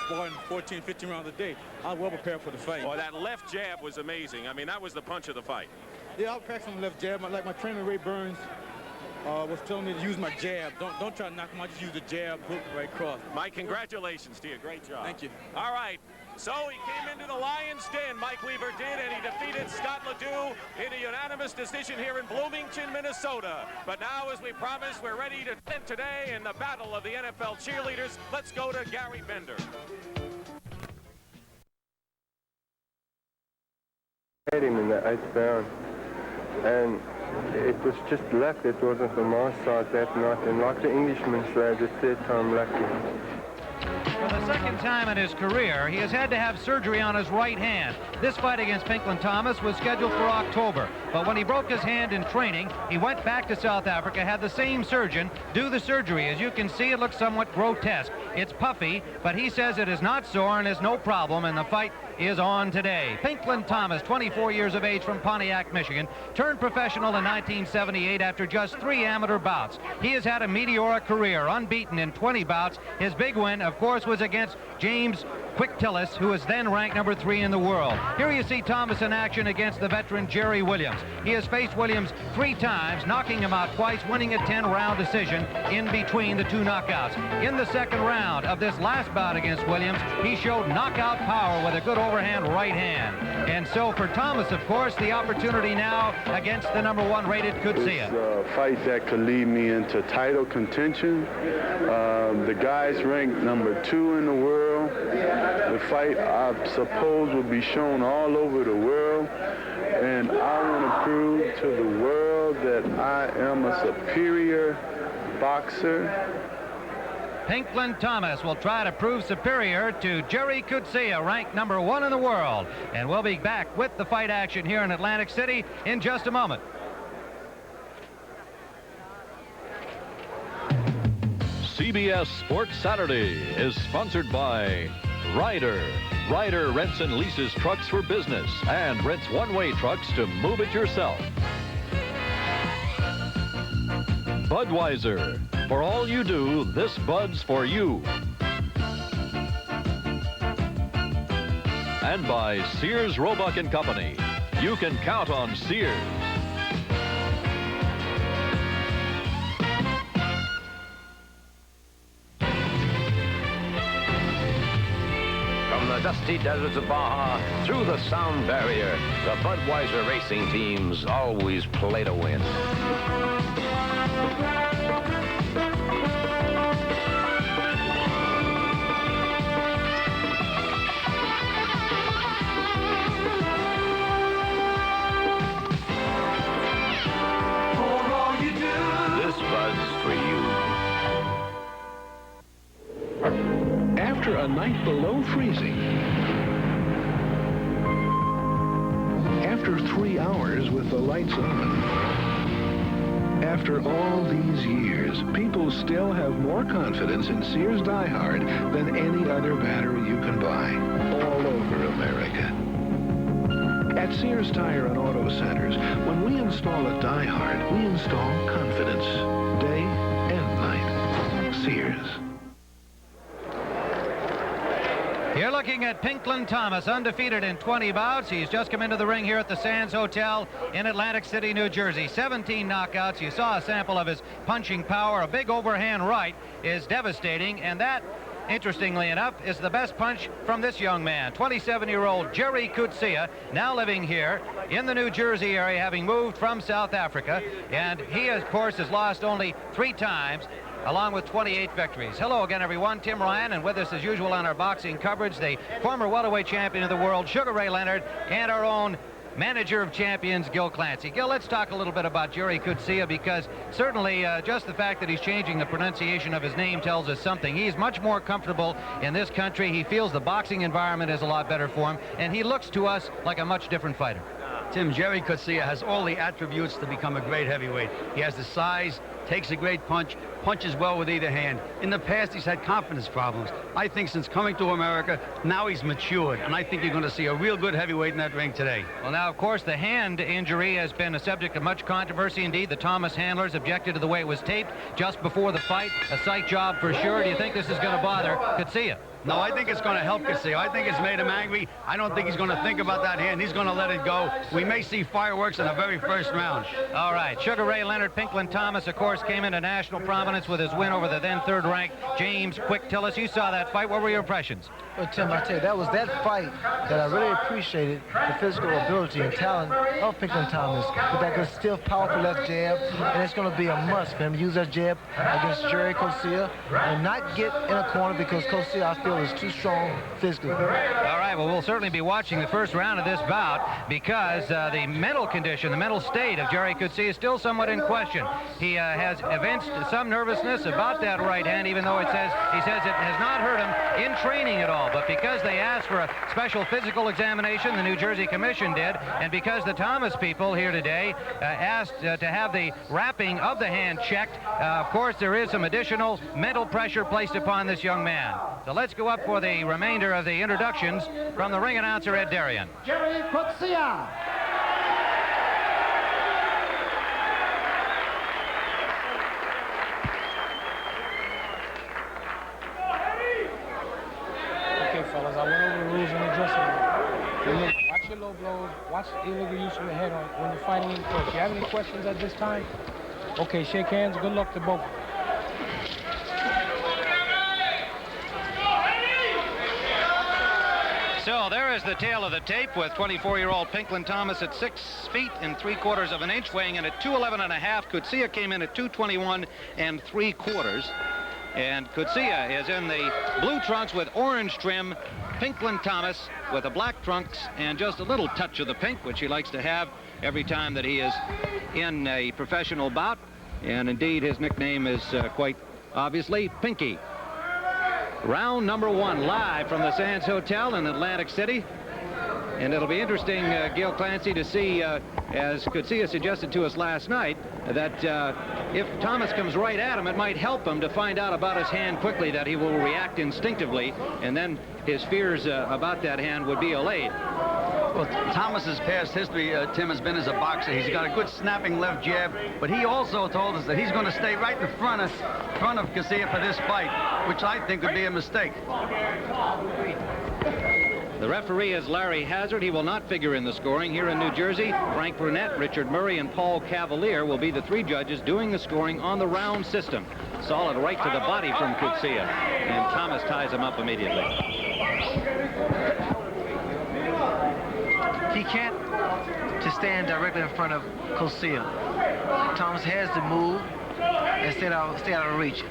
sparring 14, 15 rounds a day. I was well prepared for the fight. Well, that left jab was amazing. I mean, that was the punch of the fight. Yeah, I was practicing the left jab. Like my trainer, Ray Burns, was telling me to use my jab. Don't try to knock him out. Just use the jab, hook right across. Mike, congratulations to you. Great job. Thank you. All right. So he came into the Lions' Den, Mike Weaver did, and he defeated Scott Ledoux in a unanimous decision here in Bloomington, Minnesota. But now, as we promised, we're ready to end today in the battle of the NFL cheerleaders. Let's go to Gary Bender. I hit him in the 8th round, and it was just luck. It wasn't from my side that night, and like the Englishman said, the third time lucky. For the second time in his career, he has had to have surgery on his right hand. This fight against Pinklon Thomas was scheduled for October, but when he broke his hand in training, he went back to South Africa, had the same surgeon do the surgery. As you can see, it looks somewhat grotesque. It's puffy, but he says it is not sore and is no problem, and the fight is on today. Pinklon Thomas, 24 years of age, from Pontiac, Michigan, turned professional in 1978 after just 3 amateur bouts. He has had a meteoric career, unbeaten in 20 bouts. His big win, of course, was against James Quick-Tillis, who is then ranked number 3 in the world. Here you see Thomas in action against the veteran Gerrie Williams. He has faced Williams 3 times, knocking him out twice, winning a 10-round decision in between the 2 knockouts. In the second round of this last bout against Williams, he showed knockout power with a good overhand right hand. And so for Thomas, of course, the opportunity now against the number 1 rated Coetzee. It's a fight that could lead me into title contention. The guy's ranked number 2 in the world. The fight, I suppose, will be shown all over the world, and I want to prove to the world that I am a superior boxer. Pinklon Thomas will try to prove superior to Gerrie Coetzee, ranked number 1 in the world. And we'll be back with the fight action here in Atlantic City in just a moment. CBS Sports Saturday is sponsored by Ryder. Ryder rents and leases trucks for business and rents one-way trucks to move it yourself. Budweiser. For all you do, this Bud's for you. And by Sears, Roebuck & Company. You can count on Sears. From the dusty deserts of Baja, through the sound barrier, the Budweiser racing teams always play to win. After a night below freezing, after 3 hours with the lights on, after all these years, people still have more confidence in Sears Die Hard than any other battery you can buy all over America. At Sears Tire and Auto Centers, when we install a Die Hard, we install confidence, day and night. Sears. You're looking at Pinklon Thomas, undefeated in 20 bouts. He's just come into the ring here at the Sands Hotel in Atlantic City, New Jersey. 17 knockouts. You saw a sample of his punching power. A big overhand right is devastating, and that, interestingly enough, is the best punch from this young man, 27-year-old Gerrie Coetzee, now living here in the New Jersey area, having moved from South Africa. And he, of course, has lost only 3 times, along with 28 victories. Hello again, everyone. Tim Ryan, and with us as usual on our boxing coverage, the former welterweight champion of the world, Sugar Ray Leonard, and our own manager of champions, Gil Clancy. Gil, let's talk a little bit about Gerrie Coetzee, because certainly just the fact that he's changing the pronunciation of his name tells us something. He's much more comfortable in this country. He feels the boxing environment is a lot better for him, and he looks to us like a much different fighter. Tim, Gerrie Coetzee has all the attributes to become a great heavyweight. He has the size, takes a great punch, punches well with either hand. In the past, he's had confidence problems. I think since coming to America, now he's matured, and I think you're going to see a real good heavyweight in that ring today. Well, now, of course, the hand injury has been a subject of much controversy. Indeed, the Thomas handlers objected to the way it was taped just before the fight. A psych job for sure. Do you think this is going to bother Coetzee? No, I think it's going to help Coetzee. I think it's made him angry. I don't think he's going to think about that hand. He's going to let it go. We may see fireworks in the very first round. All right. Sugar Ray Leonard, Pinklon Thomas, of course, came into national prominence with his win over the then third-ranked James Quick Tillis. You saw that fight. What were your impressions? Well, Tim, I tell you, that was that fight that I really appreciated the physical ability and talent of Pinklon Thomas with that good, stiff, powerful left jab, and it's going to be a must for him to use that jab against Gerrie Coetzee and not get in a corner because Coetzee, I feel, is too strong physically. All right, well, we'll certainly be watching the first round of this bout because the mental condition, the mental state of Gerrie Coetzee is still somewhat in question. He has evinced some nervousness about that right hand, even though he says it has not hurt him in training at all. But because they asked for a special physical examination, the New Jersey Commission did, and because the Thomas people here today asked to have the wrapping of the hand checked, of course, there is some additional mental pressure placed upon this young man. So let's go up for the remainder of the introductions from the ring announcer, Ed Darien. Gerrie Coetzee. Fellas, I went over the rules in the dressing room. Remember, watch your low blows, watch illegal use of the head on when you're fighting in close. You have any questions at this time? Okay, shake hands. Good luck to both. So there is the tail of the tape with 24-year-old Pinklon Thomas at 6 feet and 3/4 of an inch, weighing in at 211.5. Coetzee came in at 221 3/4. And Coetzee is in the blue trunks with orange trim. Pinklon Thomas with the black trunks and just a little touch of the pink, which he likes to have every time that he is in a professional bout. And indeed, his nickname is quite obviously Pinky. Round number 1 live from the Sands Hotel in Atlantic City. And it'll be interesting, Gil Clancy, to see, as Coetzee suggested to us last night, that if Thomas comes right at him, it might help him to find out about his hand quickly, that he will react instinctively, and then his fears about that hand would be allayed. Well, Thomas's past history, Tim, has been as a boxer. He's got a good snapping left jab, but he also told us that he's going to stay right in front of Coetzee for this fight, which I think would be a mistake. The referee is Larry Hazard. He will not figure in the scoring here in New Jersey. Frank Burnett, Richard Murray, and Paul Cavalier will be the 3 judges doing the scoring on the round system. Solid right to the body from Coetzee, and Thomas ties him up immediately. He can't to stand directly in front of Coetzee. Thomas has to move and stay out of reach.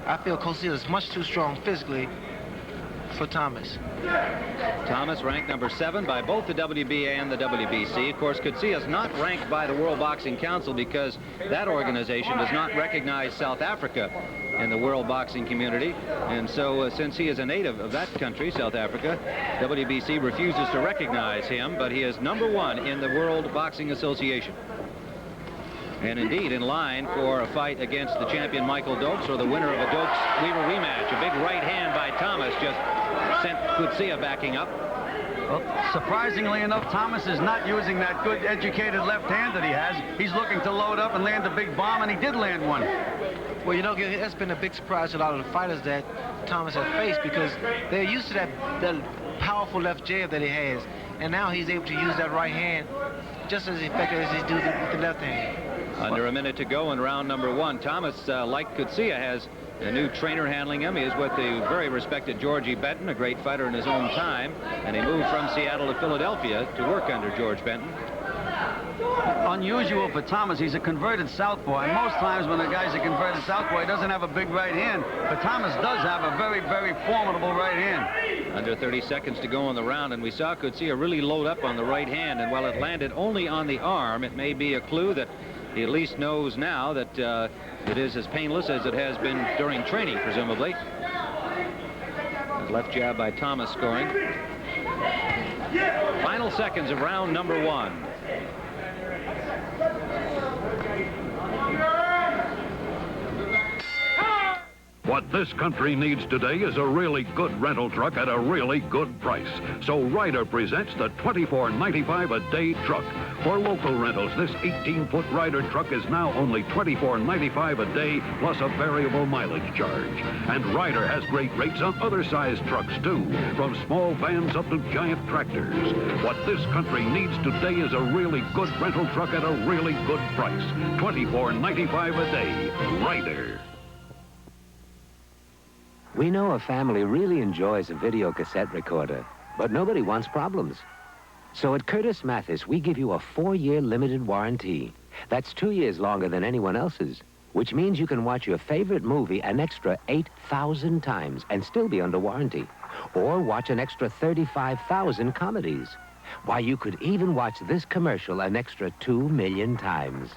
I feel Coetzee is much too strong physically for Thomas. Thomas ranked number 7 by both the WBA and the WBC. Of course, Coetzee is not ranked by the World Boxing Council because that organization does not recognize South Africa in the world boxing community. And so since he is a native of that country, South Africa, WBC refuses to recognize him, but he is number 1 in the World Boxing Association. And indeed in line for a fight against the champion Michael Dokes, or the winner of a Dokes-Weaver rematch. A big right hand by Thomas just sent Coetzee backing up. Well, surprisingly enough, Thomas is not using that good educated left hand that he has. He's looking to load up and land a big bomb, and he did land one. Well, you know, that's been a big surprise to a lot of the fighters that Thomas has faced, because they're used to that powerful left jab that he has, and now he's able to use that right hand just as effective as he does with the left hand. Under a minute to go in round number 1. Thomas, like Coetzee, has a new trainer handling him. He is with the very respected Georgie Benton, a great fighter in his own time, and he moved from Seattle to Philadelphia to work under George Benton. Unusual for Thomas. He's a converted southpaw, and most times when a guy's a converted southpaw, he doesn't have a big right hand, but Thomas does have a very, very formidable right hand. Under 30 seconds to go in the round, and we saw Coetzee really load up on the right hand, and while it landed only on the arm, it may be a clue that he at least knows now that it is as painless as it has been during training, presumably. His left jab by Thomas scoring. Final seconds of round number 1. What this country needs today is a really good rental truck at a really good price. So Ryder presents the $24.95 a day truck. For local rentals, this 18-foot Ryder truck is now only $24.95 a day plus a variable mileage charge. And Ryder has great rates on other size trucks too, from small vans up to giant tractors. What this country needs today is a really good rental truck at a really good price. $24.95 a day. Ryder. We know a family really enjoys a video cassette recorder, but nobody wants problems. So at Curtis Mathis, we give you a 4-year limited warranty. That's 2 years longer than anyone else's, which means you can watch your favorite movie an extra 8,000 times and still be under warranty. Or watch an extra 35,000 comedies. Why, you could even watch this commercial an extra 2 million times.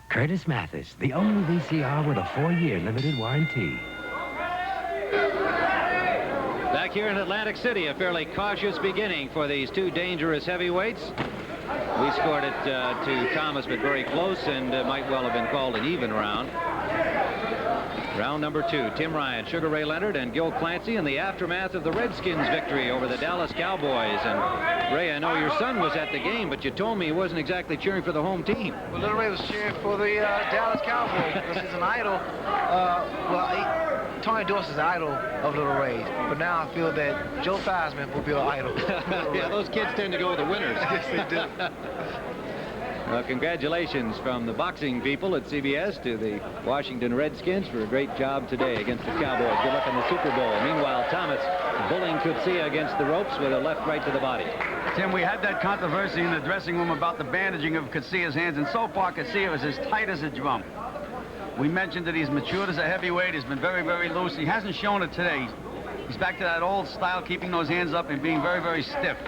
Curtis Mathis, the only VCR with a 4-year limited warranty. Back here in Atlantic City, a fairly cautious beginning for these two dangerous heavyweights. We scored it to Thomas, but very close, and might well have been called an even round. Round number 2, Tim Ryan, Sugar Ray Leonard, and Gil Clancy in the aftermath of the Redskins' victory over the Dallas Cowboys. And Ray, I know your son was at the game, but you told me he wasn't exactly cheering for the home team. Well, Little Ray was cheering for the Dallas Cowboys because he's an idol. Tony Dorse's an idol of Little Ray, but now I feel that Joe Theismann will be an idol. Yeah, those kids tend to go with the winners. Yes, they do. Well, congratulations from the boxing people at CBS to the Washington Redskins for a great job today against the Cowboys. Good luck in the Super Bowl. Meanwhile, Thomas bullying Coetzee against the ropes with a left right to the body. Tim, we had that controversy in the dressing room about the bandaging of Coetzee's hands, and so far Coetzee was as tight as a drum. We mentioned that he's matured as a heavyweight. He's been very, very loose. He hasn't shown it today. He's back to that old style, keeping those hands up and being very, very stiff.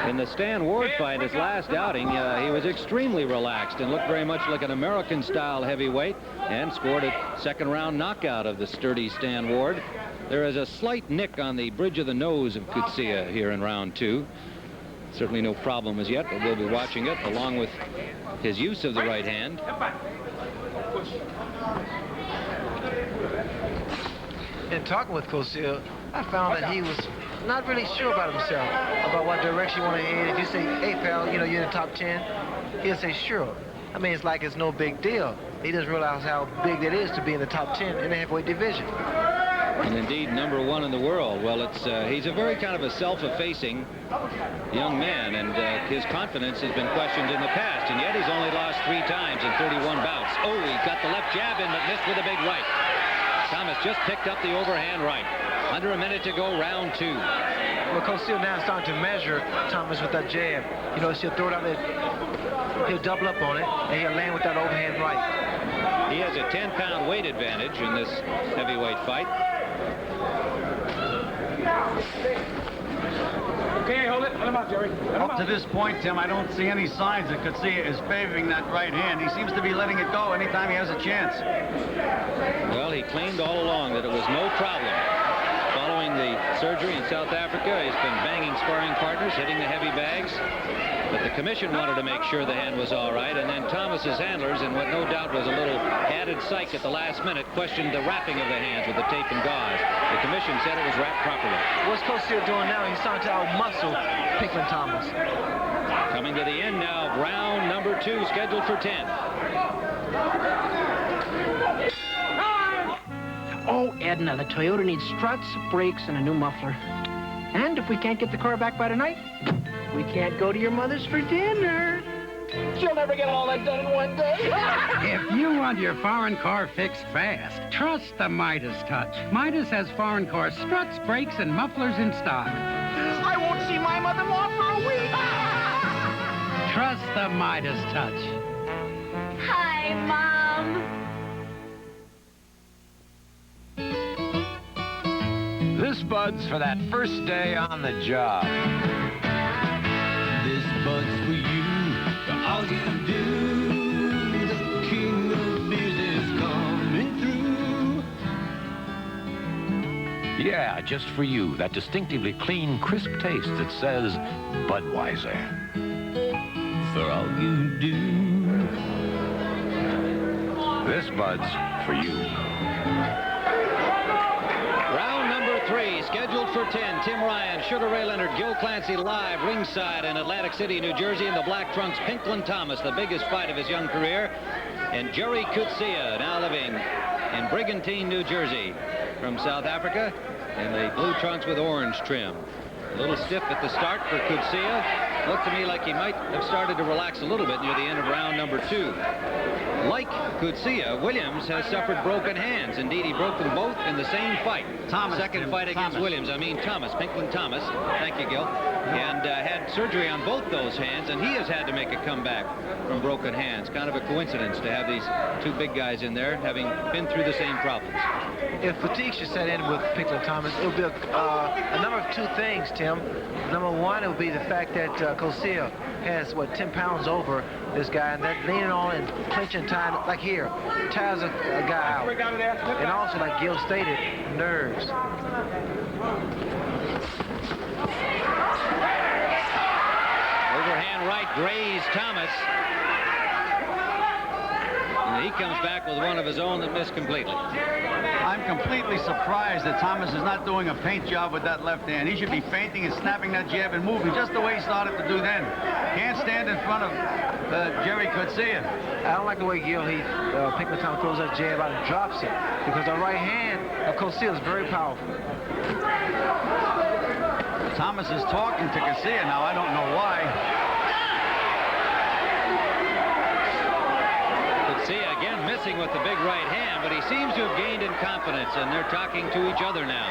In the Stan Ward fight, his last outing, he was extremely relaxed and looked very much like an American-style heavyweight and scored a second-round knockout of the sturdy Stan Ward. There is a slight nick on the bridge of the nose of Coetzee here in round 2. Certainly no problem as yet, but we'll be watching it along with his use of the right hand. In talking with Coetzee, I found that he was not really sure about himself, about what direction he wanted to head. If you say, hey, pal, you know, you're in the top 10, he'll say, sure. I mean, it's like it's no big deal. He doesn't realize how big it is to be in the top 10 in the heavyweight division. And indeed, number 1 in the world. Well, he's a very kind of a self-effacing young man, and his confidence has been questioned in the past, and yet he's only lost 3 times in 31 bouts. Oh, he got the left jab in, but missed with a big right. Thomas just picked up the overhand right. Under a minute to go, round 2. Well, Coetzee now is starting to measure Thomas with that jab. You know, he'll throw it out there, he'll double up on it, and he'll land with that overhand right. He has a 10-pound weight advantage in this heavyweight fight. Okay, hold it. Let him out, Jerry. Up to this point, Tim, I don't see any signs that Coetzee is favoring that right hand. He seems to be letting it go anytime he has a chance. Well, he claimed all along that it was no problem. Following the surgery in South Africa, he's been banging sparring partners, hitting the heavy bags. But the commission wanted to make sure the hand was all right, and then Thomas's handlers, in what no doubt was a little added psych at the last minute, questioned the wrapping of the hands with the tape and gauze. The commission said it was wrapped properly. What's Coetzee doing now? He's starting to out-muscle Pinklon Thomas. Coming to the end now of round number 2, scheduled for 10. Oh, Edna, the Toyota needs struts, brakes, and a new muffler. And if we can't get the car back by tonight, we can't go to your mother's for dinner. She'll never get all that done in one day. If you want your foreign car fixed fast, trust the Midas Touch. Midas has foreign car struts, brakes, and mufflers in stock. I won't see my mother-in-law for a week. Trust the Midas Touch. Hi, Mom. This Bud's for that first day on the job. This Bud's for you, for all you do. The king of beers is coming through. Yeah, just for you, that distinctively clean, crisp taste that says Budweiser. For all you do. This Bud's for you. Round number 3, scheduled for 10. Tim Ryan, Sugar Ray Leonard, Gil Clancy live ringside in Atlantic City, New Jersey, in the black trunks. Pinklon Thomas, the biggest fight of his young career. And Gerrie Coetzee, now living in Brigantine, New Jersey, from South Africa, in the blue trunks with orange trim. A little stiff at the start for Coetzee. Looked to me like he might have started to relax a little bit near the end of round number 2. Like Coetzee, Williams has suffered broken hands. Indeed, he broke them both in the same fight. Second fight against Williams. I mean Thomas, Pinklon Thomas. Thank you, Gil. And had surgery on both those hands, and he has had to make a comeback from broken hands. Kind of a coincidence to have these two big guys in there, having been through the same problems. If fatigue should set in with Pinklon Thomas, it would be a number of 2 things, Tim. Number 1, it would be the fact that Coetzee has, 10 pounds over this guy, and that leaning on and clinching time, like here, tires a guy out. And also, like Gil stated, nerves. Overhand right grazed Thomas. And he comes back with one of his own that missed completely. I'm completely surprised that Thomas is not doing a feint job with that left hand. He should be feinting and snapping that jab and moving just the way he started to do then. Can't stand in front of Gerrie Coetzee. I don't like the way Pinklon Thomas throws that jab out and drops it, because the right hand of Coetzee is very powerful. Thomas is talking to Coetzee now. I don't know why. Coetzee again missing with the big right hand, but he seems to have gained in confidence, and they're talking to each other now.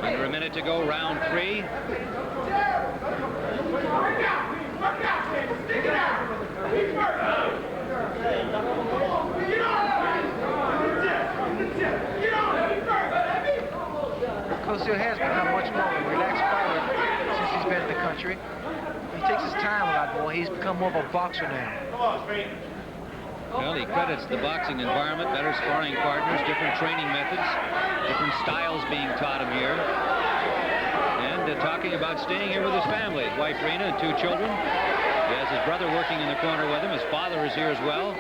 Under a minute to go, round 3. Coetzee has become much more of a relaxed fighter since he's been in the country. He takes his time a lot more. He's become more of a boxer now. Well, he credits the boxing environment, better sparring partners, different training methods, different styles being taught him here. And talking about staying here with his family, his wife Rena and 2 children. He has his brother working in the corner with him. His father is here as well.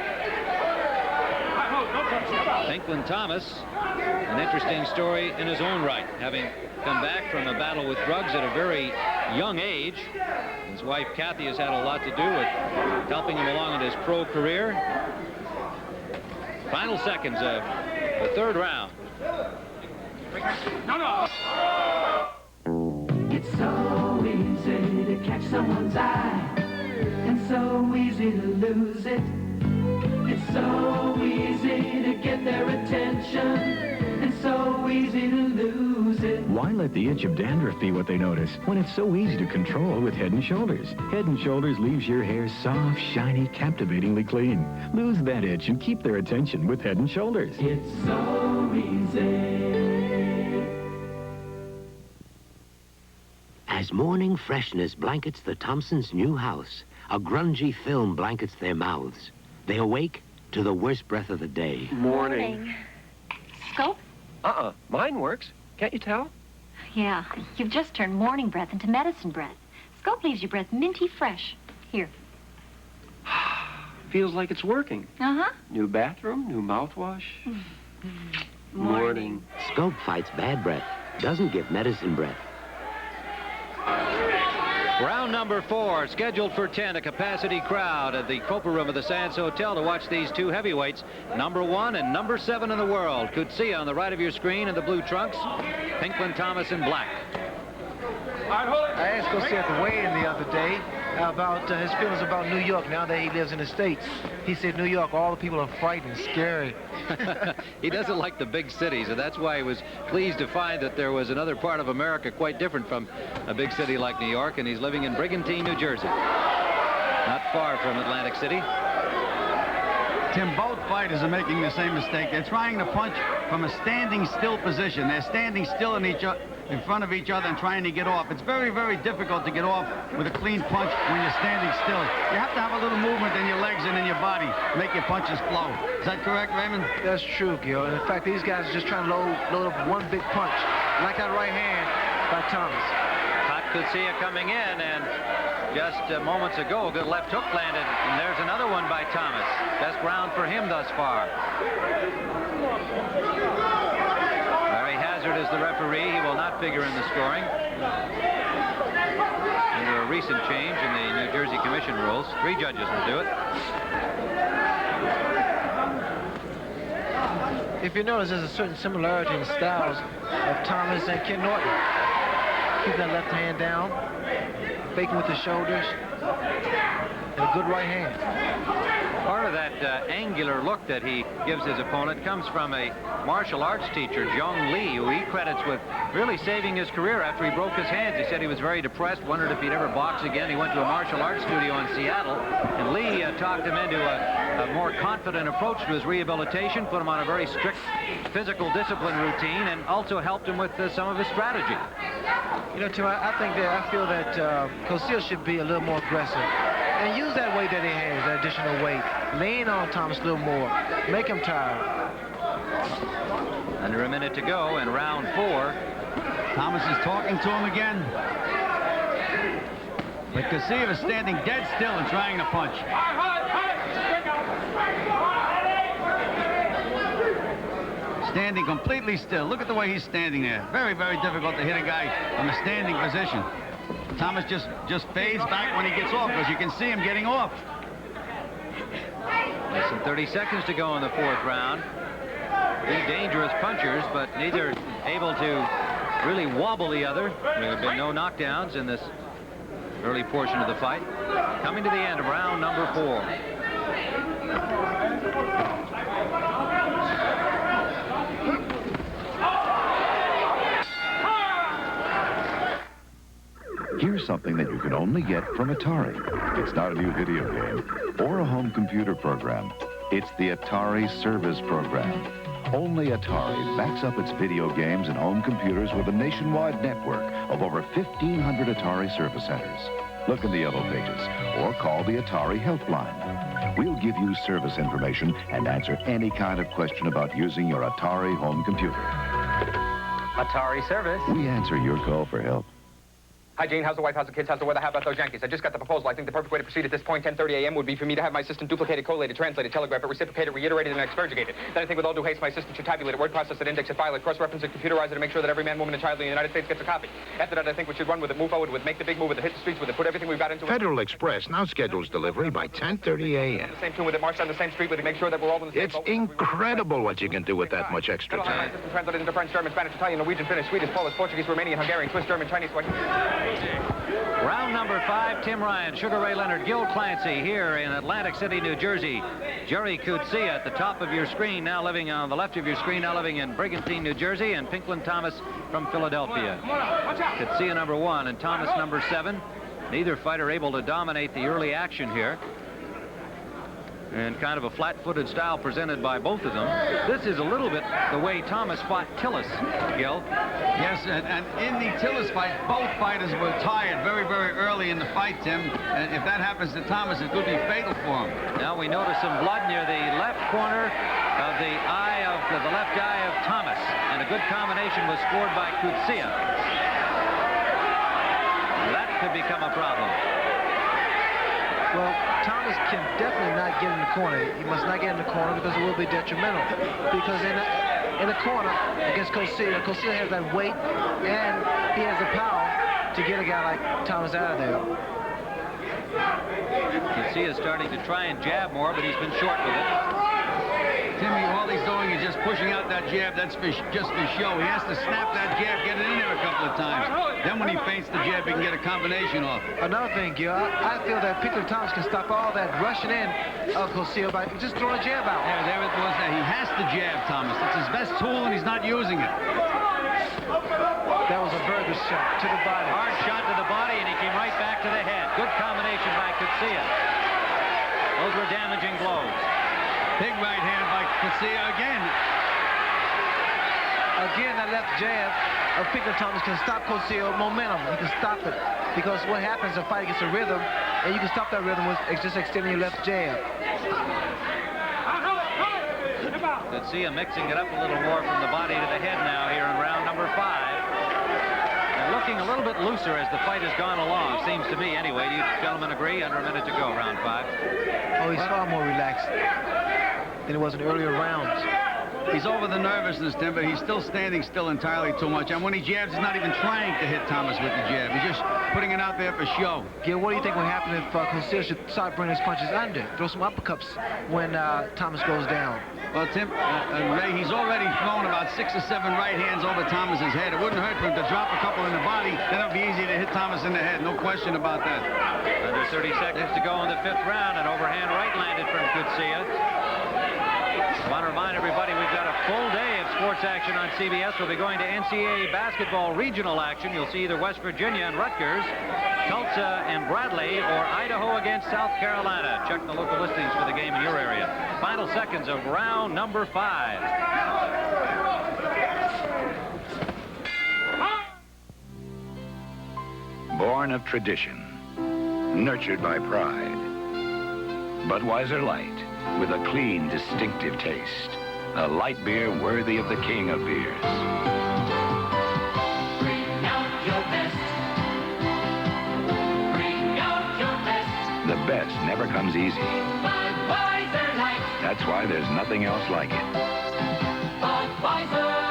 Pinklon Thomas, an interesting story in his own right, having come back from a battle with drugs at a very young age. His wife Kathy has had a lot to do with helping him along in his pro career. Final seconds of the 3rd round. It's so easy to catch someone's eye, and so easy to lose it. It's so easy to get their attention, and so easy to lose it. Why let the itch of dandruff be what they notice when it's so easy to control with Head & Shoulders? Head & Shoulders leaves your hair soft, shiny, captivatingly clean. Lose that itch and keep their attention with Head & Shoulders. It's so easy. As morning freshness blankets the Thompsons' new house, a grungy film blankets their mouths. They awake to the worst breath of the day. Morning. Scope? Mine works. Can't you tell? Yeah, you've just turned morning breath into medicine breath. Scope leaves your breath minty fresh. Here. Feels like it's working. Uh-huh. New bathroom, new mouthwash. Morning. Scope fights bad breath, doesn't give medicine breath. Round number 4, scheduled for 10, a capacity crowd at the Copa Room of the Sands Hotel to watch these 2 heavyweights, number 1 and number 7 in the world. Coetzee on the right of your screen in the blue trunks, Pinklon Thomas in black. I asked Coetzee at the weigh-in the other day about his feelings about New York now that he lives in the States. He said New York, all the people are frightened, scary. He doesn't like the big cities, and that's why he was pleased to find that there was another part of America quite different from a big city like New York, and he's living in Brigantine, New Jersey. Not far from Atlantic City. Tim, both fighters are making the same mistake. They're trying to punch from a standing still position. They're standing still in front of each other and trying to get off. It's very, very difficult to get off with a clean punch when you're standing still. You have to have a little movement in your legs and in your body to make your punches flow. Is that correct, Raymond? That's true, Gil. And in fact, these guys are just trying to load up one big punch. Like that right hand, by Thomas. Coetzee coming in, and just moments ago, a good left hook landed, and there's another one by Thomas. Best round for him thus far. Larry Hazard is the referee. He will not figure in the scoring. Under a recent change in the New Jersey Commission rules, 3 judges will do it. If you notice, there's a certain similarity in the styles of Thomas and Ken Norton. Keep that left hand down, faking with the shoulders, and a good right hand. Part of that angular look that he gives his opponent comes from a martial arts teacher, Jong Lee, who he credits with really saving his career after he broke his hands. He said he was very depressed, wondered if he'd ever box again. He went to a martial arts studio in Seattle, and Lee talked him into a more confident approach to his rehabilitation, put him on a very strict physical discipline routine, and also helped him with some of his strategy. You know, Tim, I feel that Coetzee should be a little more aggressive and use that weight that he has, that additional weight. Lean on Thomas a little more. Make him tired. Under a minute to go in round 4. Thomas is talking to him again. But Coetzee is standing dead still and trying to punch. Standing completely still. Look at the way he's standing there. Very, very difficult to hit a guy from a standing position. Thomas just fades back when he gets off, because you can see him getting off. Less than 30 seconds to go in the 4th round. 2 dangerous punchers, but neither able to really wobble the other. There have been no knockdowns in this early portion of the fight. Coming to the end of round number 4. Here's something that you can only get from Atari. It's not a new video game or a home computer program. It's the Atari Service Program. Only Atari backs up its video games and home computers with a nationwide network of over 1,500 Atari service centers. Look in the yellow pages or call the Atari helpline. We'll give you service information and answer any kind of question about using your Atari home computer. Atari Service. We answer your call for help. Hi, Gene. How's the wife? How's the kids? How's the weather? How about those Yankees? I just got the proposal. I think the perfect way to proceed at this point, 10:30 a.m., would be for me to have my assistant duplicate it, collate it, translate it, telegraph it, reciprocate it, reiterate it, and expurgate it. Then I think with all due haste, my assistant should tabulate it, word process it, index it, file it, cross-reference it, computerize it, and make sure that every man, woman, and child in the United States gets a copy. After that, I think we should run with it, move forward with it, make the big move with it, hit the streets with it, put everything we've got into it. Federal Express now schedules delivery by 10:30 a.m. The same tune with it, march down the same street with it, make sure that we're all in the same It's boat. incredible what you can do with that much extra My time. assistant translated into French, German, Spanish, Italian, Norwegian, Finnish, Swedish, Polish, Portuguese, Romanian, Hungarian, Swiss, German, Chinese, Round number 5, Tim Ryan, Sugar Ray Leonard, Gil Clancy here in Atlantic City, New Jersey. Gerrie Coetzee at the top of your screen, now living on the left of your screen, now living in Brigantine, New Jersey, and Pinklon Thomas from Philadelphia. Coetzee number 1 and Thomas number 7. Neither fighter able to dominate the early action here. And kind of a flat-footed style presented by both of them. This is a little bit the way Thomas fought Tillis, Gil. Yes, and in the Tillis fight, both fighters were tired very, very early in the fight, Tim. And if that happens to Thomas, it could be fatal for him. Now we notice some blood near the left corner of the eye of the left eye of Thomas. And a good combination was scored by Coetzee. That could become a problem. Well, Thomas can definitely not get in the corner. He must not get in the corner because it will be detrimental. Because in the corner against Coetzee has that weight and he has the power to get a guy like Thomas out of there. Coetzee is starting to try and jab more, but he's been short with it. Timmy, all he's doing is just pushing out that jab. That's just for show. He has to snap that jab, get it in there a couple of times. Then when he feints the jab, he can get a combination off. Another thing, Gil, I feel that Pinklon Thomas can stop all that rushing in of Coetzee by just throwing a jab out. Yeah, there it was. He has to jab, Thomas. It's his best tool, and he's not using it. That was a burger shot to the body. Hard shot to the body, and he came right back to the head. Good combination by Coetzee. Those were damaging blows. Big right hand by Coetzee again. Again, that left jab of Pinklon Thomas can stop Coetzee momentum. He can stop it. Because what happens, the fight gets a rhythm, and you can stop that rhythm with just extending your left jab. Coetzee mixing it up a little more from the body to the head now here in round number 5. And looking a little bit looser as the fight has gone along, seems to me anyway. Do you gentlemen agree? Under a minute to go, round 5. Oh, he's far more relaxed than it was in earlier rounds. He's over the nervousness, Tim, but he's still standing still entirely too much. And when he jabs, he's not even trying to hit Thomas with the jab. He's just putting it out there for show. Gil, what do you think will happen if Coetzee should start bringing his punches under? Throw some uppercuts when Thomas goes down. Well, Tim, Ray, he's already thrown about 6 or 7 right hands over Thomas's head. It wouldn't hurt for him to drop a couple in the body. Then it'll be easy to hit Thomas in the head. No question about that. Under 30 seconds to go in the 5th round. An overhand right landed from Coetzee. I want to remind everybody we've got a full day of sports action on CBS. We'll be going to NCAA basketball regional action. You'll see either West Virginia and Rutgers, Tulsa and Bradley, or Idaho against South Carolina. Check the local listings for the game in your area. Final seconds of round number 5. Born of tradition, nurtured by pride. Budweiser Light, with a clean, distinctive taste. A light beer worthy of the king of beers. Bring out your best. Bring out your best. The best never comes easy. Budweiser Light. That's why there's nothing else like it. Budweiser Light.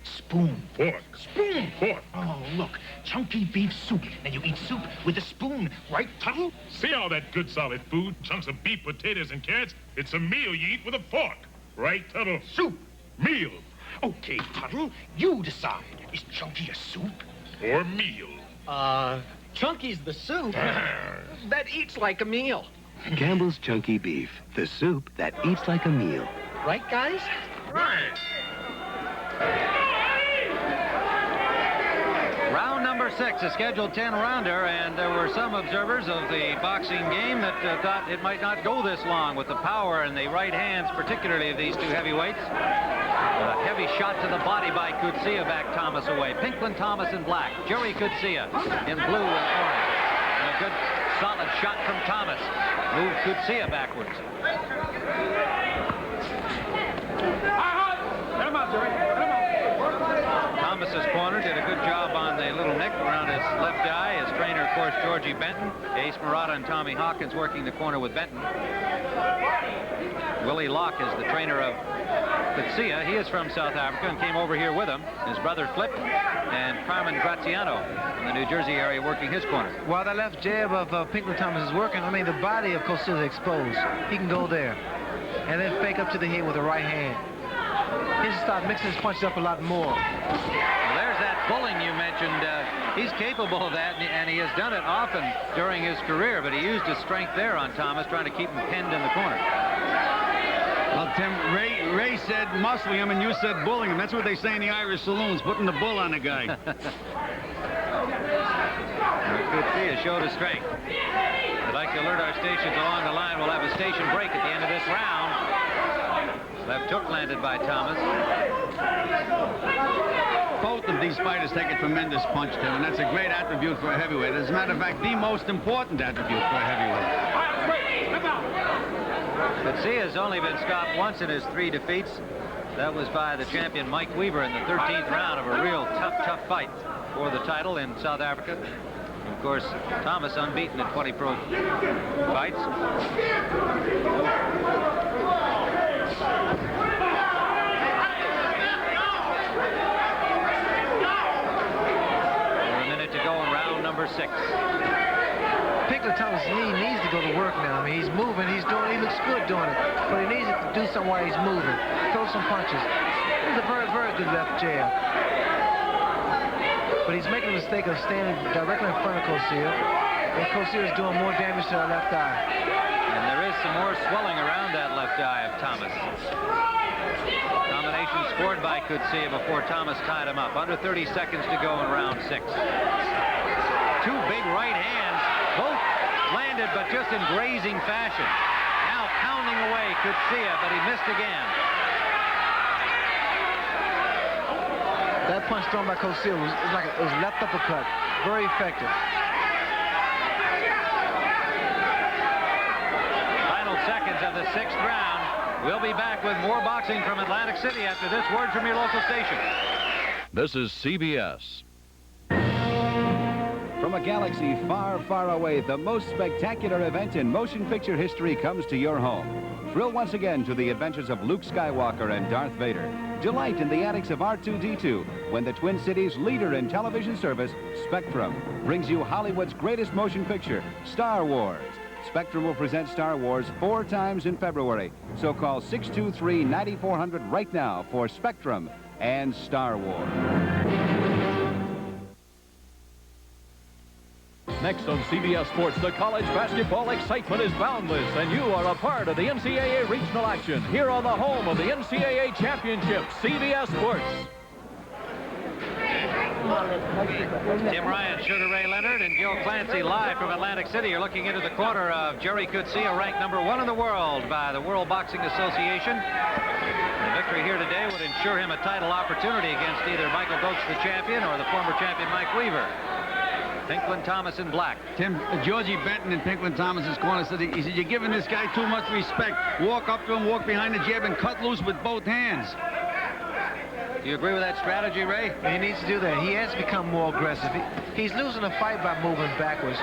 Spoon, fork, spoon, fork. Oh, look, chunky beef soup. And you eat soup with a spoon, right, Tuttle? See all that good solid food, chunks of beef, potatoes, and carrots? It's a meal you eat with a fork. Right, Tuttle? Soup. Meal. Okay, Tuttle, you decide. Is chunky a soup? Or meal? Chunky's the soup that eats like a meal. Campbell's Chunky Beef, the soup that eats like a meal. Right, guys? Right. Round number 6, a scheduled 10-rounder, and there were some observers of the boxing game that thought it might not go this long with the power in the right hands, particularly of these two heavyweights. A heavy shot to the body by Coetzee backed Thomas away. Pinklon Thomas in black, Gerrie Coetzee in blue and orange. And a good solid shot from Thomas. Moved Coetzee backwards. Come on, Gerrie. Come on. Thomas's corner did a good job on the little nick around his left eye. His trainer, of course, Georgie Benton. Ace Murata and Tommy Hawkins working the corner with Benton. Willie Locke is the trainer of Coetzee. He is from South Africa and came over here with him. His brother Flip and Carmen Graziano from the New Jersey area working his corner. While that left jab of Pinklon Thomas is working, I mean, the body of Coetzee is exposed. He can go there and then fake up to the head with the right hand. He should start mixing his punches up a lot more. Well, there's that pulling you mentioned. He's capable of that, and he has done it often during his career, but he used his strength there on Thomas, trying to keep him pinned in the corner. Well, Tim, Ray said muscling him, and you said bullying him. That's what they say in the Irish saloons, putting the bull on a guy. Coetzee has showed his strength. I'd like to alert our stations along the line. We'll have a station break at the end of this round. Left hook landed by Thomas. Both of these fighters take a tremendous punch, Tim, and that's a great attribute for a heavyweight. As a matter of fact, the most important attribute for a heavyweight. Coetzee has only been stopped once in his 3 defeats. That was by the champion Mike Weaver in the 13th round of a real tough fight for the title in South Africa. Of course, Thomas unbeaten in 20 pro fights. A minute to go in round number 6. Pinklon Thomas needs to go to work now. I mean, he's moving, he looks good doing it, but he needs to do something while he's moving. Throw some punches. It's a very, very good left jab. But he's making a mistake of standing directly in front of Coetzee, and Coetzee is doing more damage to that left eye. And there is some more swelling around that left eye of Thomas. Combination scored by Coetzee before Thomas tied him up. Under 30 seconds to go in round 6. 2 big right hands, both landed, but just in grazing fashion. Now pounding away Coetzee, but he missed again. That punch thrown by Coetzee was left uppercut. Very effective. Final seconds of the 6th round. We'll be back with more boxing from Atlantic City after this word from your local station. This is CBS. From a galaxy far, far away, the most spectacular event in motion picture history comes to your home. Thrill once again to the adventures of Luke Skywalker and Darth Vader. Delight in the antics of R2-D2 when the Twin Cities' leader in television service, Spectrum, brings you Hollywood's greatest motion picture, Star Wars. Spectrum will present Star Wars 4 times in February, so call 623-9400 right now for Spectrum and Star Wars. Next on CBS Sports, the college basketball excitement is boundless, and you are a part of the NCAA regional action here on the home of the NCAA championship, CBS Sports. Tim Ryan, Sugar Ray Leonard, and Gil Clancy live from Atlantic City. You're looking into the corner of Gerrie Coetzee, ranked #1 in the world by the World Boxing Association. The victory here today would ensure him a title opportunity against either Michael Goetz, the champion, or the former champion Mike Weaver. Pinklon, Thomas, and Black. Tim, Georgie Benton in Pinklon Thomas's corner said, he said, you're giving this guy too much respect. Walk up to him, walk behind the jab, and cut loose with both hands. Do you agree with that strategy, Ray? He needs to do that. He has become more aggressive. He's losing the fight by moving backwards.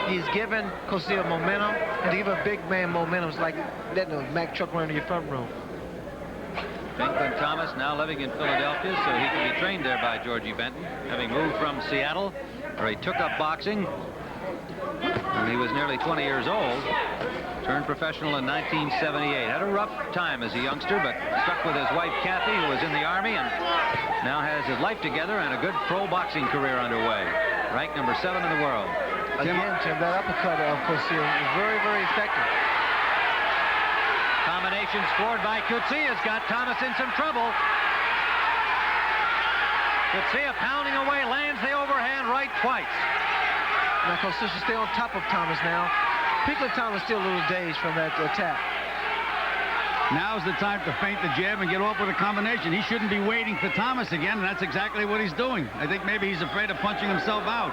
He's giving Coetzee momentum, and to give a big man momentum is like letting a Mack truck run to your front room. Pinklon Thomas now living in Philadelphia, so he can be trained there by Georgie Benton, having moved from Seattle, where he took up boxing when he was nearly 20 years old. Turned professional in 1978. Had a rough time as a youngster, but stuck with his wife, Kathy, who was in the Army, and now has his life together and a good pro boxing career underway. Ranked #7 in the world. Again, Tim, that uppercut of Coetzee is very, very effective. Combination scored by Coetzee has got Thomas in some trouble. Coetzee pounding away, lands the overhand right twice. Now Coetzee should stay on top of Thomas now. Pinklon Thomas still a little dazed from that attack. Now's the time to feint the jab and get off with a combination. He shouldn't be waiting for Thomas again, and that's exactly what he's doing. I think maybe he's afraid of punching himself out.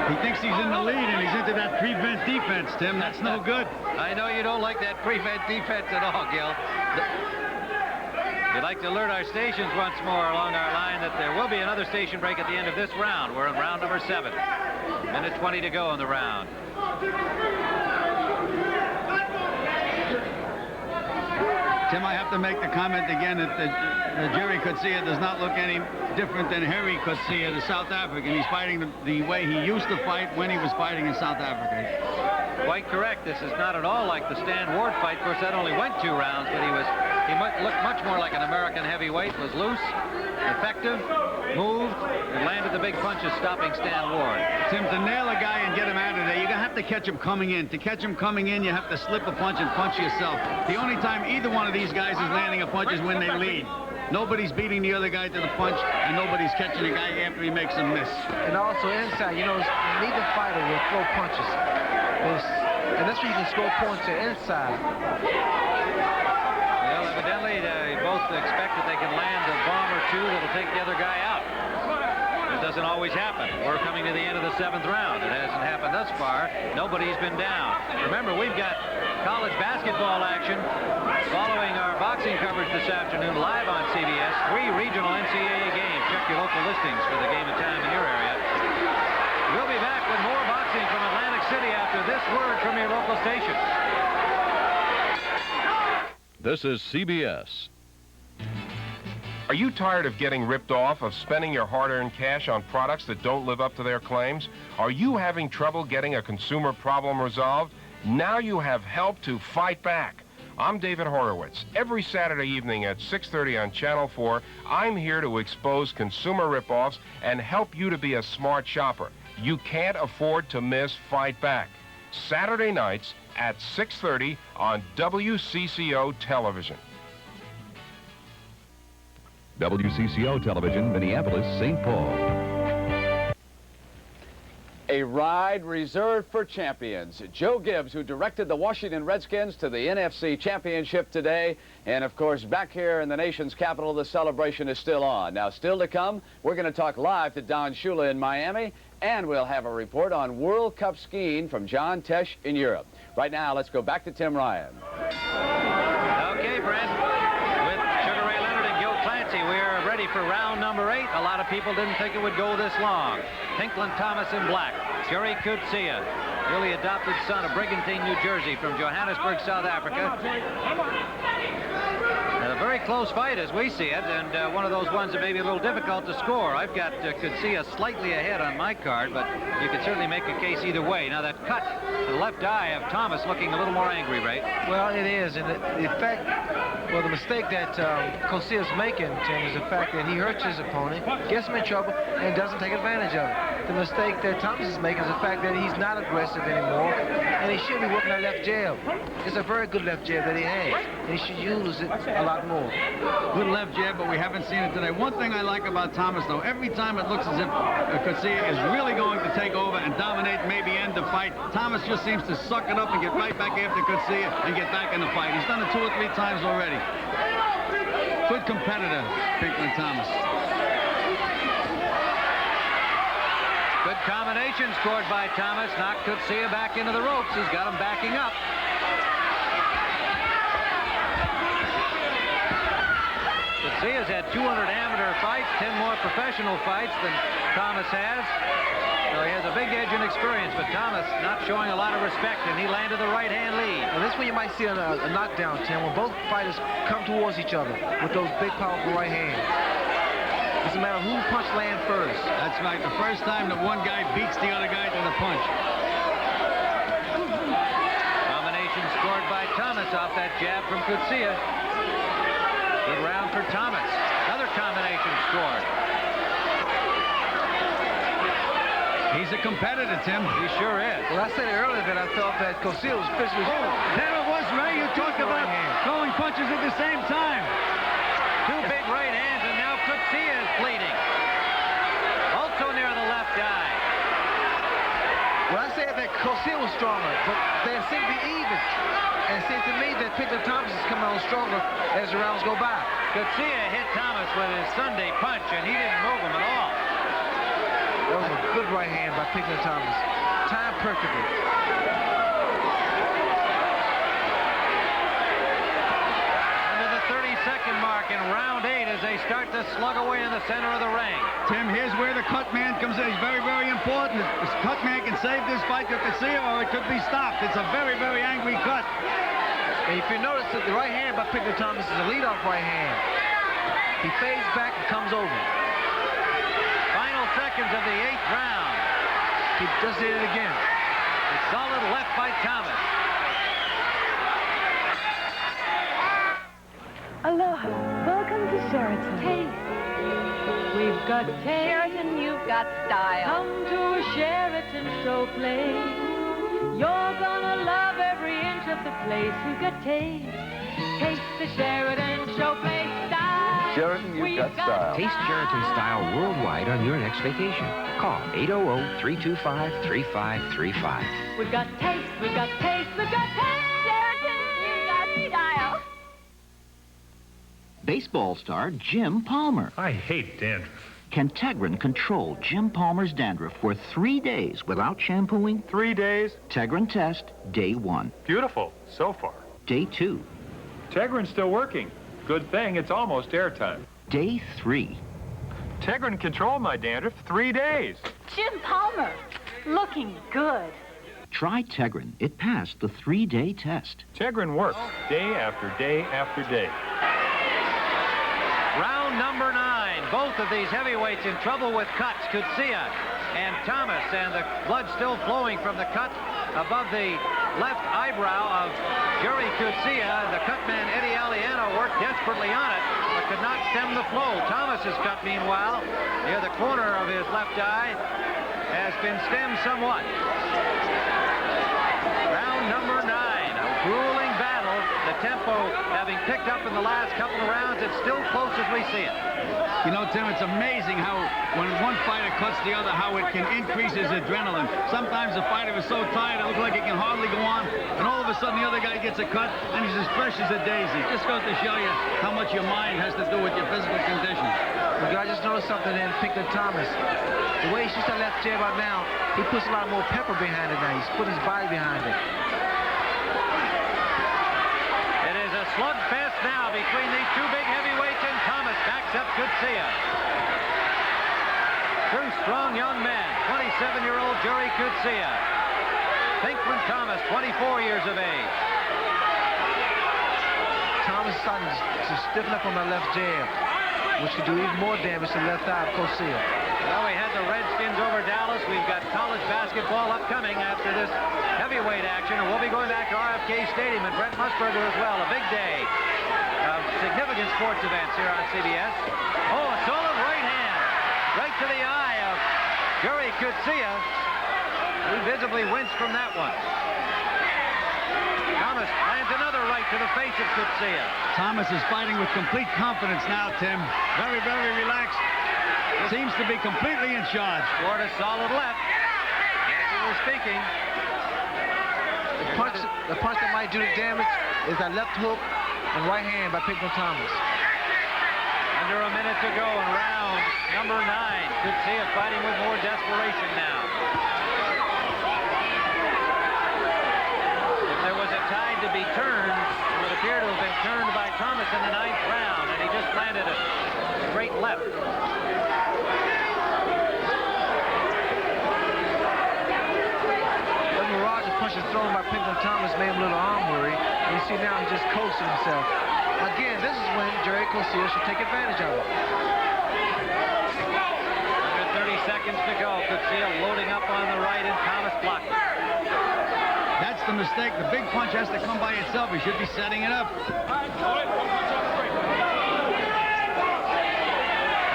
He thinks he's in the lead, and he's into that prevent defense, Tim. That's no good. I know you don't like that prevent defense at all, Gil. We'd like to alert our stations once more along our line that there will be another station break at the end of this round. We're in round #7. Minute 20 to go in the round. Tim, I have to make the comment again that Gerrie Coetzee does not look any different than Gerrie Coetzee, the South African. He's fighting the way he used to fight when he was fighting in South Africa. Quite correct. This is not at all like the Stan Ward fight. Of course, that only went 2 rounds, but he looked much more like an American heavyweight. Was loose, effective, moved, and landed the big punches, stopping Stan Ward. Tim, to nail a guy and get him out of there, you're going to have to catch him coming in. To catch him coming in, you have to slip a punch and punch yourself. The only time either one of these guys is landing a punch is when they lead. Nobody's beating the other guy to the punch, and nobody's catching a guy after he makes a miss. And also inside, you know, neither fighter will throw punches. And that's where you can score points inside. Well, evidently, they both expect that they can land a bomb or two that'll take the other guy out. It doesn't always happen. We're coming to the end of the 7th round. It hasn't happened thus far. Nobody's been down. Remember, we've got college basketball action following our boxing coverage this afternoon live on CBS. 3 regional NCAA games. Check your local listings for the game and time in your area. We'll be back with more boxing from Atlantic City after this word from your local station. This is CBS. Are you tired of getting ripped off, of spending your hard-earned cash on products that don't live up to their claims? Are you having trouble getting a consumer problem resolved? Now you have help to fight back. I'm David Horowitz. Every Saturday evening at 6:30 on Channel 4, I'm here to expose consumer rip-offs and help you to be a smart shopper. You can't afford to miss Fight Back. Saturday nights at 6:30 on WCCO Television. WCCO Television, Minneapolis, St. Paul. A ride reserved for champions. Joe Gibbs, who directed the Washington Redskins to the NFC Championship today. And, of course, back here in the nation's capital, the celebration is still on. Now, still to come, we're going to talk live to Don Shula in Miami, and we'll have a report on World Cup skiing from John Tesh in Europe. Right now, let's go back to Tim Ryan. Okay, Brent. With Sugar Ray Leonard and Gil Clancy, we're ready for round number 8. A lot of people didn't think it would go this long. Pinklon Thomas in black. Gerrie Coetzee, newly adopted son of Brigantine, New Jersey, from Johannesburg, South Africa. A very close fight as we see it, and one of those ones that may be a little difficult to score. I've got Coetzee slightly ahead on my card, but you could certainly make a case either way. Now that cut to the left eye of Thomas looking a little more angry, Ray. Well, it is, and the fact, well, the mistake that Coetzee is making, Tim, is the fact that he hurts his opponent, gets him in trouble, and doesn't take advantage of it. The mistake that Thomas is making is the fact that he's not aggressive anymore, and he should be working that left jab. It's a very good left jab that he has, and he should use it a lot more. Good left jab, but we haven't seen it today. One thing I like about Thomas, though, every time it looks as if Coetzee is really going to take over and dominate, maybe end the fight, Thomas just seems to suck it up and get right back after Coetzee and get back in the fight. He's done it 2 or 3 times already. Good competitor, Pinklon Thomas. Good combination scored by Thomas. Knocked Coetzee back into the ropes. He's got him backing up. Coetzee has had 200 amateur fights, 10 more professional fights than Thomas has. So he has a big edge in experience, but Thomas not showing a lot of respect, and he landed the right-hand lead. And this is when you might see a knockdown, Tim, when both fighters come towards each other with those big, powerful right hands. It doesn't matter who punch land first. That's right. The first time that one guy beats the other guy to the punch. Combination scored by Thomas off that jab from Coetzee. Good round for Thomas. Another combination scored. He's a competitor, Tim. He sure is. Well, I said earlier that I thought that Coetzee was physically strong. There it was, Ray. You talked about throwing punches at the same time. 2 big right hands, and now Coetzee is bleeding. Also near the left eye. Well, I said that Coetzee was stronger, but they seem to be even. And it seems to me that Pinklon Thomas is coming on stronger as the rounds go by. Coetzee hit Thomas with his Sunday punch, and he didn't move him at all. That was a good right hand by Pinklon Thomas. Timed perfectly. Under the 30-second mark in round 8 as they start to slug away in the center of the ring. Tim, here's where the cut man comes in. He's very, very important. This cut man can save this fight to Coetzee, or it could be stopped. It's a very, very angry cut. And if you notice that the right hand by Pinklon Thomas is a leadoff right hand. He fades back and comes over. Final seconds of the 8th round. He just did it again. A solid left by Thomas. Aloha. Welcome to Sheraton. Taste. We've got taste. Sheraton, you've got style. Come to a Sheraton showplace. You're gonna love every inch of the place. We've got taste. Taste the Sheraton showplace style. Sheraton, you've got style. Taste Sheraton style worldwide on your next vacation. Call 800-325-3535. We've got taste, we've got taste, we've got taste. Sheraton, you've got style. Baseball star Jim Palmer. I hate dandruff. Can Tegrin control Jim Palmer's dandruff for 3 days without shampooing? 3 days? Tegrin test, day 1. Beautiful, so far. Day 2. Tegrin's still working. Good thing it's almost airtime. Day 3. Tegrin controlled my dandruff 3 days. Jim Palmer, looking good. Try Tegrin. It passed the 3-day test. Tegrin works day after day after day. Round number 9. Both of these heavyweights in trouble with cuts. Coetzee and Thomas, and the blood still flowing from the cut above the left eyebrow of Gerrie Coetzee. The cutman Eddie Aliano worked desperately on it, but could not stem the flow. Thomas's cut, meanwhile, near the corner of his left eye, has been stemmed somewhat. Round number 9. A grueling battle. The tempo having picked up in the last couple of rounds. It's still close as we see it. You know, Tim, it's amazing how when one fighter cuts the other, how it can increase his adrenaline. Sometimes the fighter is so tired, it looks like he can hardly go on, and all of a sudden the other guy gets a cut, and he's as fresh as a daisy. Just goes to show you how much your mind has to do with your physical condition. Look, I just noticed something in Pinklon Thomas. The way he shoots that left jab right now, he puts a lot more pepper behind it now. He's putting his body behind it. slugfest now between these two big heavyweights, and Thomas backs up Coetzee. Two strong young men, 27-year-old Gerrie Coetzee. Pinklon Thomas, 24 years of age. Thomas is starting to stiffen up on that left jab, which could do even more damage to the left eye of Coetzee. Well, we had the Redskins over Dallas. We've got college basketball upcoming after this heavyweight action, and we'll be going back to RFK Stadium and Brent Musburger as well. A big day of significant sports events here on CBS. Oh, a solid right hand, right to the eye of Gerrie Coetzee. He visibly winced from that one. Thomas lands another right to the face of Coetzee. Thomas is fighting with complete confidence now, Tim. Very, very relaxed. Seems to be completely in charge. Scored a solid left. As he was speaking. The punch that might do the damage is that left hook and right hand by Pinklon Thomas. Under a minute to go in round number 9. Coetzee fighting with more desperation now. If there was a tide to be turned, it would appear to have been turned by Thomas in the 9th round, and he just landed a straight left. Punches thrown by Pinklon Thomas made him a little arm worry. And you see now he's just coasting himself. Again, this is when Gerrie Coetzee should take advantage of it. Under 30 seconds to go. Coetzee loading up on the right, and Thomas blocked it. That's the mistake. The big punch has to come by itself. He should be setting it up.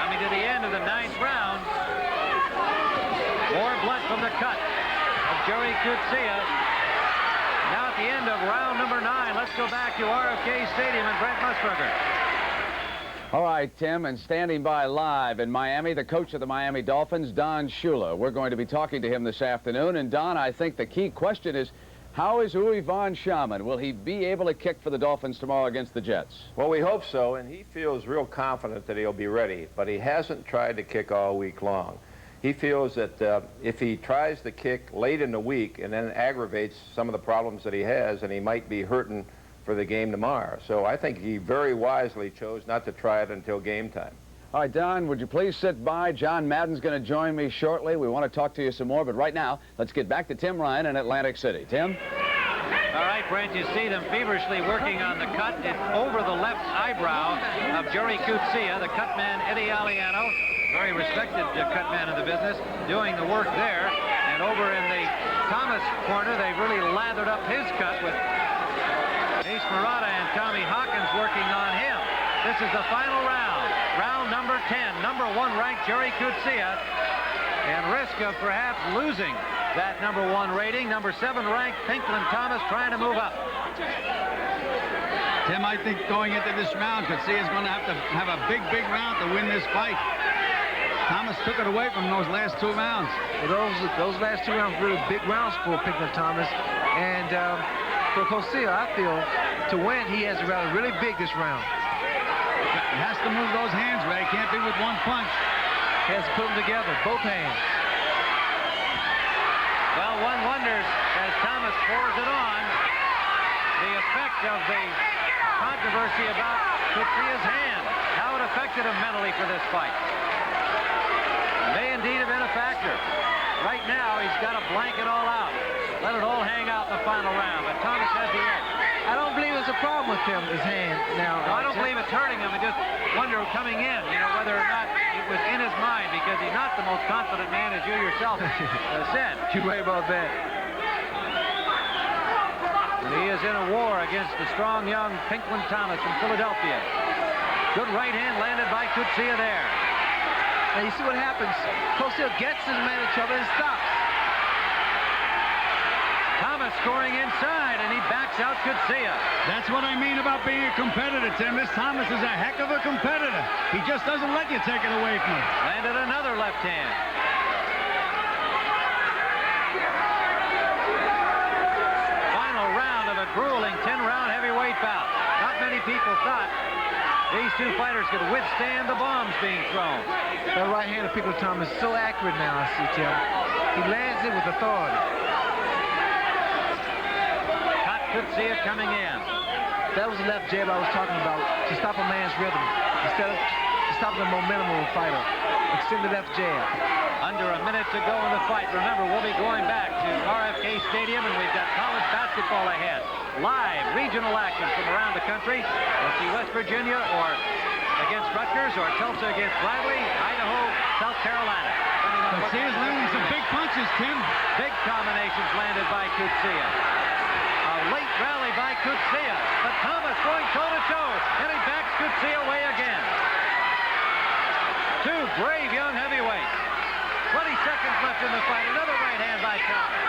Coming to the end of the 9th round. More blood from the cut of Gerrie Coetzee. Now at the end of round number 9, let's go back to RFK Stadium and Brent Musburger. All right, Tim, and standing by live in Miami, the coach of the Miami Dolphins, Don Shula. We're going to be talking to him this afternoon. And Don, I think the key question is, how is Uwe von Schamann? Will he be able to kick for the Dolphins tomorrow against the Jets? Well, we hope so, and he feels real confident that he'll be ready, but he hasn't tried to kick all week long. He feels that if he tries to kick late in the week and then aggravates some of the problems that he has, and he might be hurting for the game tomorrow. So I think he very wisely chose not to try it until game time. All right, Don, would you please sit by? John Madden's going to join me shortly. We want to talk to you some more, but right now, let's get back to Tim Ryan in Atlantic City. Tim? All right, Brent, you see them feverishly working on the cut over the left eyebrow of Gerrie Coetzee, the cut man Eddie Aliano, very respected cut man in the business, doing the work there. And over in the Thomas corner, they've really lathered up his cut with Ace Murata and Tommy Hawkins working on him. This is the final round, round number 10. Number 1 ranked Gerrie Coetzee, and risk of perhaps losing that number 1 rating. Number 7 ranked Pinklon Thomas trying to move up. Tim, I think going into this round, Coetzee is going to have a big, big round to win this fight. Thomas took it away from those last 2 rounds. Well, those last 2 rounds were really big rounds for Pinklon Thomas. And for Coetzee, I feel, to win, he has to rally really big this round. He has to move those hands, Ray. Can't be with one punch. He has to put them together, both hands. Well, one wonders, as Thomas pours it on, the effect of the controversy about Coetzee's hand, how it affected him mentally for this fight. May indeed have been a factor. Right now, he's got to blank it all out. Let it all hang out in the final round, but Thomas has the edge. I don't believe there's a problem with him, his hand now. No, I don't believe it's hurting him. I just wonder coming in, whether or not it was in his mind, because he's not the most confident man, as you yourself said. You're right about that. He is in a war against the strong young Pinklon Thomas from Philadelphia. Good right hand landed by Coetzee there. And you see what happens. Coetzee gets his man in trouble and stops. Thomas scoring inside, and he backs out Coetzee. That's what I mean about being a competitor, Tim. This Thomas is a heck of a competitor. He just doesn't let you take it away from him. Landed another left hand. Final round of a grueling 10-round heavyweight bout. Not many people thought these two fighters could withstand the bombs being thrown. That right hand of Pinklon Thomas is so accurate now, I see, Tim. He lands it with authority. Coetzee coming in. That was the left jab I was talking about, to stop a man's rhythm, instead of stopping the momentum of a fighter. Extend the left jab. Under a minute to go in the fight. Remember, we'll be going back to RFK Stadium, and we've got college basketball ahead. Live regional action from around the country. We'll see West Virginia or against Rutgers, or Tulsa against Bradley, Idaho, South Carolina. Coetzee's landing some big punches, Tim. Big combinations landed by Coetzee. A late rally by Coetzee, but Thomas going toe-to-toe, and he backs Coetzee away again. Two brave young heavyweights. 20 seconds left in the fight. Another right hand by Thomas.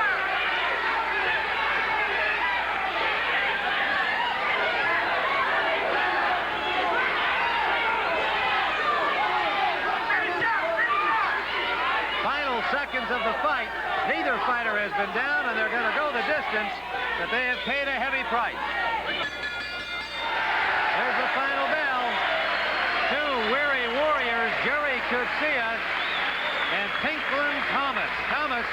Final seconds of the fight. Neither fighter has been down, and they're going to go the distance, but they have paid a heavy price. There's the final bell. Two weary warriors, Gerrie Coetzee and Pinklon Thomas. Thomas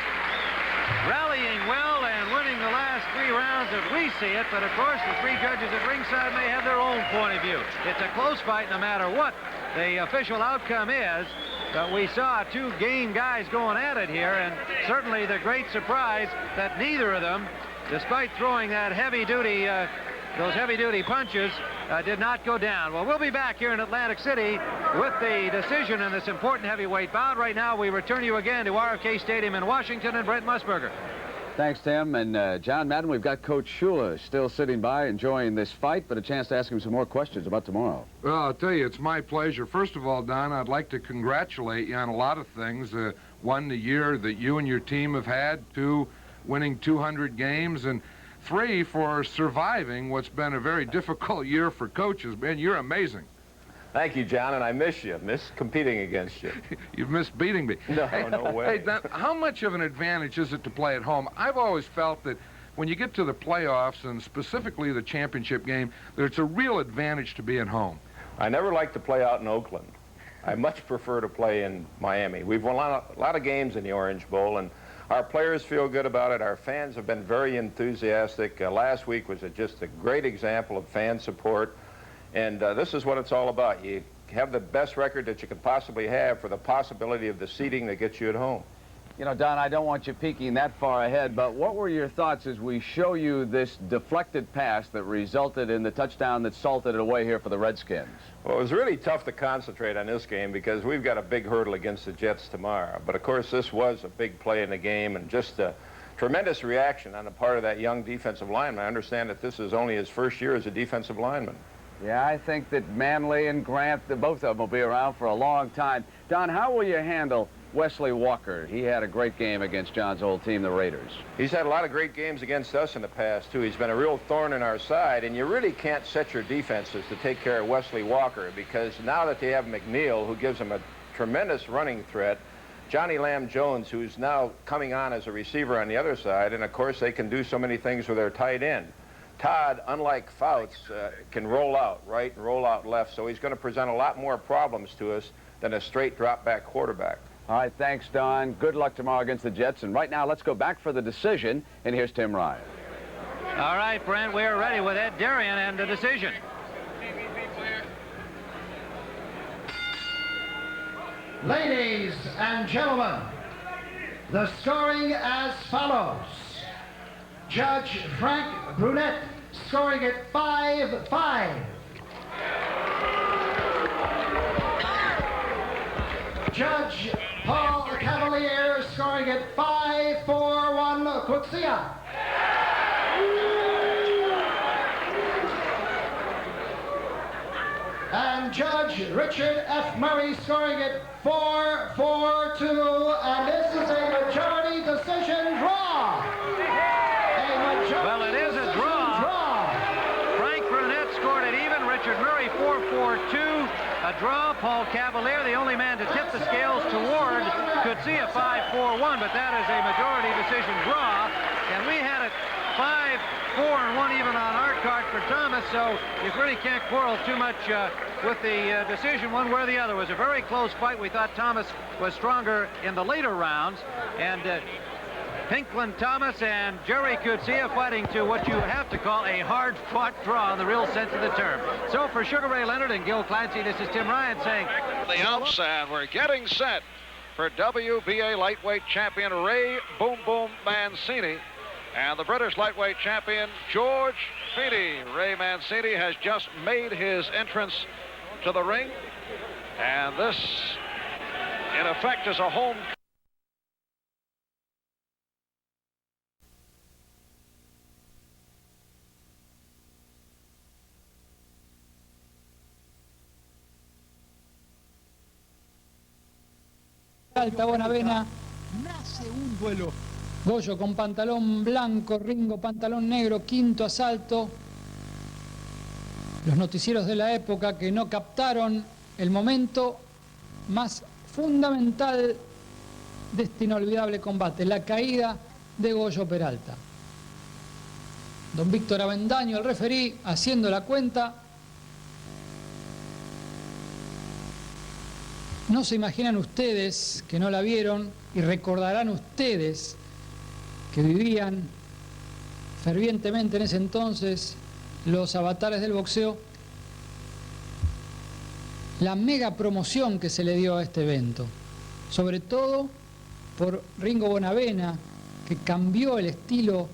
rallying well and winning the last 3 rounds as we see it, but of course the 3 judges at ringside may have their own point of view. It's a close fight no matter what the official outcome is, but we saw 2 game guys going at it here, and certainly the great surprise that neither of them, despite throwing that heavy-duty those heavy-duty punches, did not go down. Well, we'll be back here in Atlantic City with the decision in this important heavyweight bout. Right now, we return you again to RFK Stadium in Washington and Brent Musburger. Thanks, Tim. And John Madden, we've got Coach Shula still sitting by enjoying this fight, but a chance to ask him some more questions about tomorrow. Well, I'll tell you, it's my pleasure. First of all, Don, I'd like to congratulate you on a lot of things. 1, the year that you and your team have had, 2, winning 200 games, and 3, for surviving what's been a very difficult year for coaches. Man, you're amazing. Thank you, John, and I miss you. Miss competing against you. You've missed beating me. No, no way. Hey, Don, how much of an advantage is it to play at home? I've always felt that when you get to the playoffs, and specifically the championship game, that it's a real advantage to be at home. I never like to play out in Oakland. I much prefer to play in Miami. We've won a lot of games in the Orange Bowl, and our players feel good about it. Our fans have been very enthusiastic. Last week was just a great example of fan support. And this is what it's all about. You have the best record that you could possibly have for the possibility of the seeding that gets you at home. You know, Don, I don't want you peeking that far ahead, but what were your thoughts as we show you this deflected pass that resulted in the touchdown that salted it away here for the Redskins? Well, it was really tough to concentrate on this game because we've got a big hurdle against the Jets tomorrow. But, of course, this was a big play in the game, and just a tremendous reaction on the part of that young defensive lineman. I understand that this is only his first year as a defensive lineman. Yeah, I think that Manley and Grant, both of them will be around for a long time. Don, how will you handle Wesley Walker? He had a great game against John's old team, the Raiders. He's had a lot of great games against us in the past, too. He's been a real thorn in our side, and you really can't set your defenses to take care of Wesley Walker because now that they have McNeil, who gives them a tremendous running threat, Johnny Lamb Jones, who's now coming on as a receiver on the other side, and, of course, they can do so many things with their tight end. Todd, unlike Fouts, can roll out right and roll out left, so he's going to present a lot more problems to us than a straight drop-back quarterback. All right, thanks, Don. Good luck tomorrow against the Jets. And right now, let's go back for the decision, and here's Tim Ryan. All right, Brent, we're ready with Ed Darien and the decision. Ladies and gentlemen, the scoring as follows. Judge Frank Brunette scoring at 5-5. Judge Paul Cavalier scoring at 5-4-1 Coetzee. And Judge Richard F. Murray scoring at 4-4-2, and this is a majority decision draw. Well, it is a draw. Frank Brunette scored it even. Richard Murray 4-4-2. A draw. Paul Cavalier, the only man to tip the scales toward Coetzee, a 5-4-1, but that is a majority decision draw. And we had it 5-4-1 even on our card for Thomas, so you really can't quarrel too much with the decision one way or the other. It was a very close fight. We thought Thomas was stronger in the later rounds, and Pinklon Thomas and Gerrie Coetzee fighting to what you have to call a hard-fought draw in the real sense of the term. So for Sugar Ray Leonard and Gil Clancy, this is Tim Ryan saying... The Alps, and we're getting set for WBA lightweight champion Ray Boom Boom Mancini and the British lightweight champion George Feeney. Ray Mancini has just made his entrance to the ring, and this, in effect, is a home... Alta Bonavena, nace un duelo. Goyo con pantalón blanco, Ringo pantalón negro, quinto asalto. Los noticieros de la época que no captaron el momento más fundamental de este inolvidable combate, la caída de Goyo Peralta. Don Víctor Avendaño, el referí, haciendo la cuenta. No se imaginan ustedes que no la vieron y recordarán ustedes que vivían fervientemente en ese entonces los avatares del boxeo, la mega promoción que se le dio a este evento, sobre todo por Ringo Bonavena, que cambió el estilo